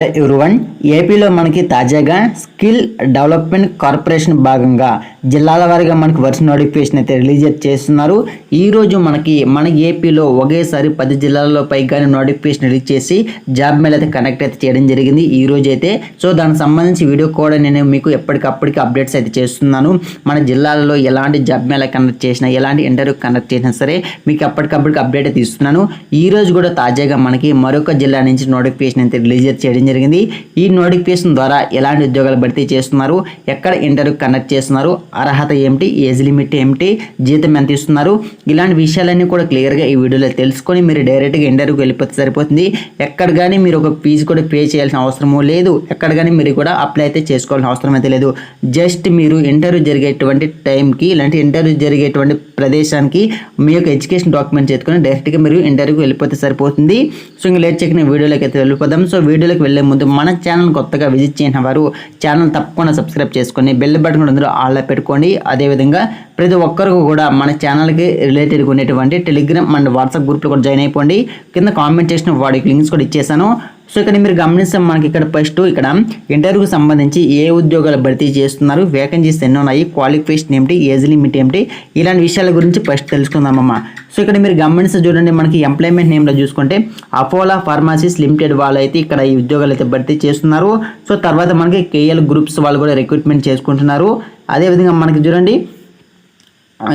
Everyone ఏపీలో మనకి తాజాగా స్కిల్ డెవలప్మెంట్ కార్పొరేషన్ భాగంగా జిల్లాల వారీగా మనకి వరుస నోటిఫికేషన్ అయితే రిలీజ్ చేస్తున్నారు. ఈరోజు మన ఏపీలో ఒకేసారి 10 జిల్లాల్లో పైగానే నోటిఫికేషన్ రిలీజ్ చేసి జాబ్ మేళ అయితే కనెక్ట్ అయితే చేయడం జరిగింది ఈ రోజు అయితే. సో దానికి సంబంధించి వీడియో కూడా నేను మీకు ఎప్పటికప్పటికి అప్డేట్స్ అయితే చేస్తున్నాను. మన జిల్లాలలో ఎలాంటి జాబ్ మేళ కండక్ట్ చేసినా, ఎలాంటి ఇంటర్వ్యూ కండక్ట్ చేసినా సరే మీకు ఎప్పటికప్పటికి అప్డేట్ అయితే ఇస్తున్నాను. ఈ రోజు కూడా తాజాగా మనకి మరొక జిల్లా నుంచి నోటిఫికేషన్ అయితే రిలీజ్ చేయడం జరిగింది. ఈ నోటిఫికేషన్ ద్వారా ఎలాంటి ఉద్యోగాలు భర్తీ చేస్తున్నారు, ఎక్కడ ఇంటర్వ్యూ కండక్ట్ చేస్తున్నారు, అర్హత ఏమిటి, ఏజ్ లిమిట్ ఏమిటి, జీతం ఎంత ఇస్తున్నారు, ఇలాంటి విషయాలన్నీ కూడా క్లియర్గా ఈ వీడియోలో తెలుసుకొని మీరు డైరెక్ట్గా ఇంటర్వ్యూకి వెళ్ళిపోతే సరిపోతుంది. ఎక్కడ కానీ మీరు ఒక ఫీజు కూడా పే చేయాల్సిన అవసరమూ లేదు. ఎక్కడ కానీ మీరు కూడా అప్లై అయితే చేసుకోవాల్సిన అవసరం అయితే లేదు. జస్ట్ మీరు ఇంటర్వ్యూ జరిగేటువంటి టైంకి, ఇలాంటి ఇంటర్వ్యూ జరిగేటువంటి ప్రదేశానికి మీ యొక్క ఎడ్యుకేషన్ డాక్యుమెంట్స్ ఎత్తుకొని డైరెక్ట్గా మీరు ఇంటర్వ్యూకి వెళ్ళిపోతే సరిపోతుంది. సో ఇంకా లేట్ చేయకుండా వీడియోలోకి అయితే వెళ్ళిపోదాం. సో వీడియోలోకి వెళ్ళే ముందు మన ఛానల్ కొత్తగా విజిట్ చేసిన వారు ఛానల్ తప్పకుండా సబ్స్క్రైబ్ చేసుకొని బెల్ బటన్ కూడా అందులో ఆల్లో పెట్టుకోండి. అదేవిధంగా ప్రతి ఒక్కరికి కూడా మన ఛానల్కి రిలేటెడ్గా ఉండేటువంటి టెలిగ్రామ్ అండ్ వాట్సాప్ గ్రూప్లో కూడా జాయిన్ అయిపోండి. కింద కామెంట్ చేసిన వాడికి లింక్స్ కూడా ఇచ్చేసాను. సో ఇక్కడ మీరు గమనిస్తే మనకి ఇక్కడ ఫస్ట్ ఇక్కడ ఇంటర్వ్యూకి సంబంధించి ఏ ఉద్యోగాలు భర్తీ చేస్తున్నారు, వేకెన్సీస్ ఎన్ని ఉన్నాయి, క్వాలిఫికేషన్ ఏమిటి, ఏజ్ లిమిట్ ఏమిటి, ఇలాంటి విషయాల గురించి ఫస్ట్ తెలుసుకుందామమ్మా. సో ఇక్కడ మీరు గమనిస్తే చూడండి, మనకి ఎంప్లాయ్మెంట్ నేమ్లో చూసుకుంటే అపోలో ఫార్మసీస్ లిమిటెడ్ వాళ్ళు అయితే ఇక్కడ ఈ ఉద్యోగాలు అయితే భర్తీ చేస్తున్నారు. సో తర్వాత మనకి కేఎల్ గ్రూప్స్ వాళ్ళు కూడా రిక్రూట్మెంట్ చేసుకుంటున్నారు. అదేవిధంగా మనకి చూడండి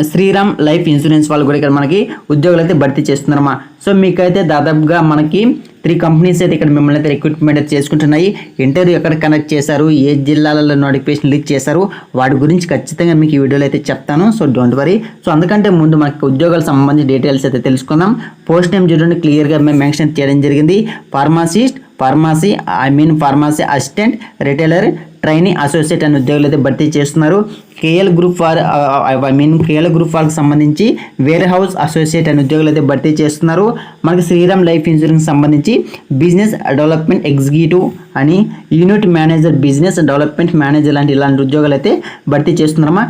శ్రీరామ్ లైఫ్ ఇన్సూరెన్స్ వాళ్ళు కూడా ఇక్కడ మనకి ఉద్యోగాలు అయితే భర్తీ చేస్తున్నారమ్మా. సో మీకైతే దాదాపుగా మనకి 3 కంపెనీస్ అయితే ఇక్కడ మిమ్మల్ని అయితే రిక్రూట్మెంట్ అయితే చేసుకుంటున్నాయి. ఇంటర్వ్యూ ఎక్కడ కనెక్ట్ చేశారు, ఏ జిల్లాలలో నోటిఫికేషన్ రిలీజ్ చేశారు, వాటి గురించి ఖచ్చితంగా మీకు ఈ వీడియోలో అయితే చెప్తాను. So don't worry. సో అందుకంటే ముందు మనకి ఉద్యోగాలకు సంబంధించి డీటెయిల్స్ అయితే తెలుసుకుందాం. పోస్ట్ నేమ్ చూడండి క్లియర్గా మేము మెన్షన్ చేయడం జరిగింది. Pharmacy assistant, retailer, training associate అనే ఉద్యోగులు అయితే భర్తీ చేస్తున్నారు. కేఎల్ గ్రూప్ వాళ్ళకి సంబంధించి వేర్ హౌస్ అసోసియేట్ అనే ఉద్యోగులు అయితే భర్తీ చేస్తున్నారు. మనకి శ్రీరామ్ లైఫ్ ఇన్సూరెన్స్ సంబంధించి బిజినెస్ డెవలప్మెంట్ ఎగ్జిక్యూటివ్ అని, unit manager, business development manager ఇలాంటి ఉద్యోగాలు అయితే భర్తీ చేస్తున్నారమ్మా.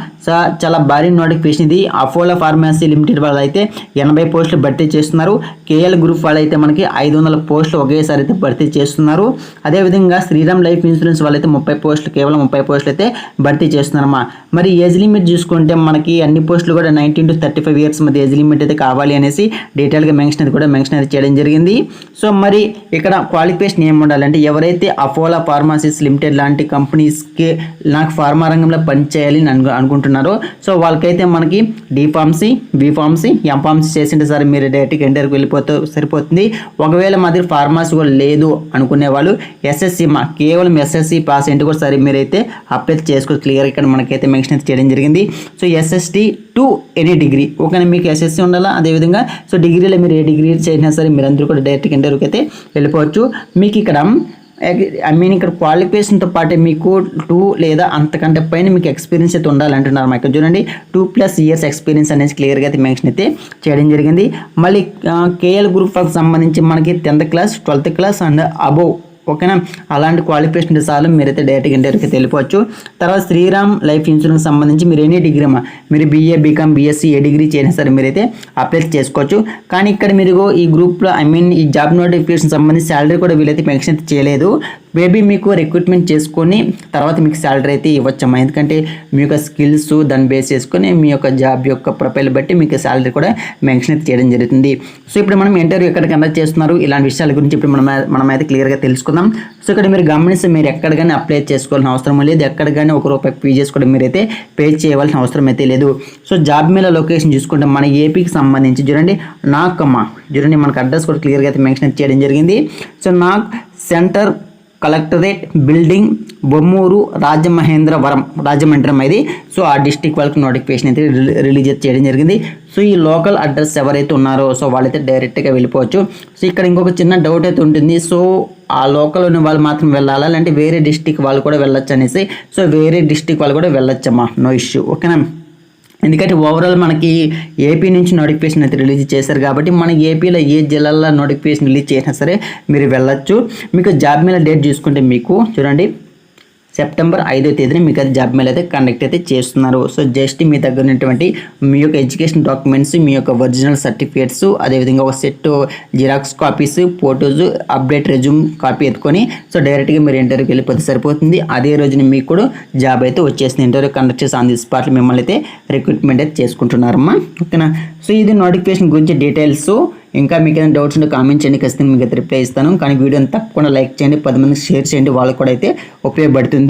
చాలా భారీ నోటిఫికేషన్ ఇది. అపోలో ఫార్మసీ లిమిటెడ్ వాళ్ళు అయితే 80 పోస్టులు భర్తీ చేస్తున్నారు. కేఎల్ గ్రూప్ వాళ్ళు అయితే మనకి 500 పోస్టులు ఒకేసారి అయితే భర్తీ చేస్తున్నారు. అదేవిధంగా శ్రీరామ్ లైఫ్ ఇన్సూరెన్స్ వాళ్ళు అయితే 30 పోస్టులు, కేవలం 30 పోస్టులు అయితే భర్తీ చేస్తున్నారమ్మా. మరి ఏజ్ లిమిట్ చూసుకుంటే మనకి అన్ని పోస్టులు కూడా 19 to 35 ఇయర్స్ మధ్య ఏజ్ లిమిట్ అయితే కావాలి అనేసి డీటెయిల్గా మెన్షన్ అయితే చేయడం జరిగింది. సో మరి ఇక్కడ క్వాలిఫికేషన్ ఏమి ఉండాలంటే, ఎవరైతే అపోలో ఫార్మసీస్ లిమిటెడ్ లాంటి కంపెనీస్కి నాకు ఫార్మా రంగంలో పనిచేయాలి అనుకుంటున్నారో సో వాళ్ళకైతే మనకి D.Pharmacy, B.Pharmacy, M.Pharmacy చేసింటే సరే మీరు డైరెక్ట్గా ఇంటర్వ్యూకి వెళ్ళిపోతే సరిపోతుంది. ఒకవేళ మా దగ్గర ఫార్మసీ కూడా లేదు అనుకునే వాళ్ళు SSC కేవలం SSC పాస్ ఏంటి కూడా సరే మీరైతే అప్లై చేసుకోవచ్చు. క్లియర్ ఇక్కడ మనకైతే మెన్షన్ అయితే చేయడం జరిగింది. So SST to any degree, ఓకేనా, మీకు SSC ఉండాలా. అదేవిధంగా సో డిగ్రీలో మీరు ఏ డిగ్రీ చేసినా సరే మీరందరూ కూడా డైరెక్ట్గా ఇంటర్వ్యూకి అయితే వెళ్ళిపోవచ్చు. మీకు ఇక్కడ ఇక్కడ క్వాలిఫికేషన్తో పాటు మీకు 2 లేదా అంతకంటే పైన మీకు ఎక్స్పీరియన్స్ అయితే ఉండాలంటున్నారు. ఇక్కడ చూడండి 2+ ఇయర్స్ ఎక్స్పీరియన్స్ అనేది క్లియర్గా అయితే మెన్షన్ అయితే చేయడం జరిగింది. మళ్ళీ కేఎల్ గ్రూప్ వాళ్ళకి సంబంధించి మనకి 10th class, 12th class and above, ఓకేనా, అలాంటి క్వాలిఫికేషన్ చాలు మీరైతే డైరెక్ట్గా ఇంటర్వ్యూకి వెళ్ళిపోవచ్చు. తర్వాత శ్రీరామ్ లైఫ్ ఇన్సూరెన్స్ సంబంధించి మీరు ఎనీ డిగ్రీ మీరు BA, BCom, BSc ఏ డిగ్రీ చేసినా సరే మీరైతే అప్లై చేసుకోవచ్చు. కానీ ఇక్కడ మీరు ఈ గ్రూప్లో ఈ జాబ్ నోటిఫికేషన్ సంబంధించి శాలరీ కూడా వీళ్ళైతే మెన్షన్ అయితే చేయలేదు. మేబీ మీకు రిక్రూట్మెంట్ చేసుకొని తర్వాత మీకు శాలరీ అయితే ఇవ్వచ్చమ్మా. ఎందుకంటే మీ యొక్క స్కిల్స్ దాన్ని బేస్ చేసుకొని మీ యొక్క జాబ్ యొక్క ప్రొఫైల్ బట్టి మీకు శాలరీ కూడా మెన్షన్ అయితే చేయడం జరుగుతుంది. సో ఇప్పుడు మనం ఇంటర్వ్యూ ఎక్కడ కండక్ట్ చేస్తున్నారు, ఇలాంటి విషయాల గురించి ఇప్పుడు మనం అయితే క్లియర్గా తెలుసుకుందాం. సో ఇక్కడ మీరు గమనిస్తే మీరు ఎక్కడ కానీ అప్లై చేసుకోవాల్సిన అవసరం లేదు. ఎక్కడ కానీ ₹1 పే చేసుకోవడం మీరైతే పే చేయవలసిన అవసరం అయితే లేదు. సో జాబ్ మేళ లొకేషన్ చూసుకుంటే మన ఏపీకి సంబంధించి చూడండి చూడండి మనకు అడ్రస్ కూడా క్లియర్గా అయితే మెన్షన్ చేయడం జరిగింది. సో నాక్ centre collectorate building, Bommuru, Rajahmundry ఇది. సో ఆ డిస్టిక్ వాళ్ళకి నోటిఫికేషన్ అయితే రిలీజ్ చేయడం జరిగింది. సో ఈ లోకల్ అడ్రస్ ఎవరైతే ఉన్నారో సో వాళ్ళైతే డైరెక్ట్గా వెళ్ళిపోవచ్చు. సో ఇక్కడ ఇంకొక చిన్న డౌట్ అయితే ఉంటుంది. సో ఆ లోకల్ ఉన్న వాళ్ళు మాత్రం వెళ్ళాలా, లేదంటే వేరే డిస్టిక్ వాళ్ళు కూడా వెళ్ళొచ్చు అనేసి. సో వేరే డిస్టిక్ వాళ్ళు కూడా వెళ్ళొచ్చమ్మా, నో ఇష్యూ, ఓకేనా. ఎందుకంటే ఓవరాల్ మనకి ఏపీ నుంచి నోటిఫికేషన్ అయితే రిలీజ్ చేశారు కాబట్టి మన ఏపీలో ఏ జిల్లాల్లో నోటిఫికేషన్ రిలీజ్ చేసినా సరే మీరు వెళ్ళొచ్చు. మీకు జాబ్ మేళ డేట్ చూసుకుంటే మీకు చూడండి సెప్టెంబర్ 5వ తేదీన మీకు అయితే జాబ్ మేల్ అయితే కండక్ట్ అయితే చేస్తున్నారు. సో జస్ట్ మీ దగ్గర ఉన్నటువంటి మీ యొక్క ఎడ్యుకేషన్ డాక్యుమెంట్స్, మీ యొక్క ఒరిజినల్ సర్టిఫికేట్స్, అదేవిధంగా ఒక set xerox copies, photos, update resume copy ఎత్తుకొని సో డైరెక్ట్గా మీరు ఇంటర్వ్యూకి వెళ్ళిపోతే సరిపోతుంది. అదే రోజున మీకు కూడా జాబ్ అయితే వచ్చేసింది. ఇంటర్వ్యూ కండక్ట్ చేసి ఆన్ ది స్పాట్లో మిమ్మల్ని అయితే రిక్రూట్మెంట్ అయితే చేసుకుంటున్నారమ్మా. ఓకేనా. సో ఇది నోటిఫికేషన్ గురించి డీటెయిల్స్. ఇంకా మీకు ఏదైనా డౌట్స్ ఉంటే కామెంట్ చేయండి, ఖచ్చితంగా మీకు అయితే రిప్లై ఇస్తాను. కానీ వీడియోని తప్పకుండా లైక్ చేయండి, 10 మందికి షేర్ చేయండి, వాళ్ళకి కూడా అయితే ఉపయోగపడుతుంది.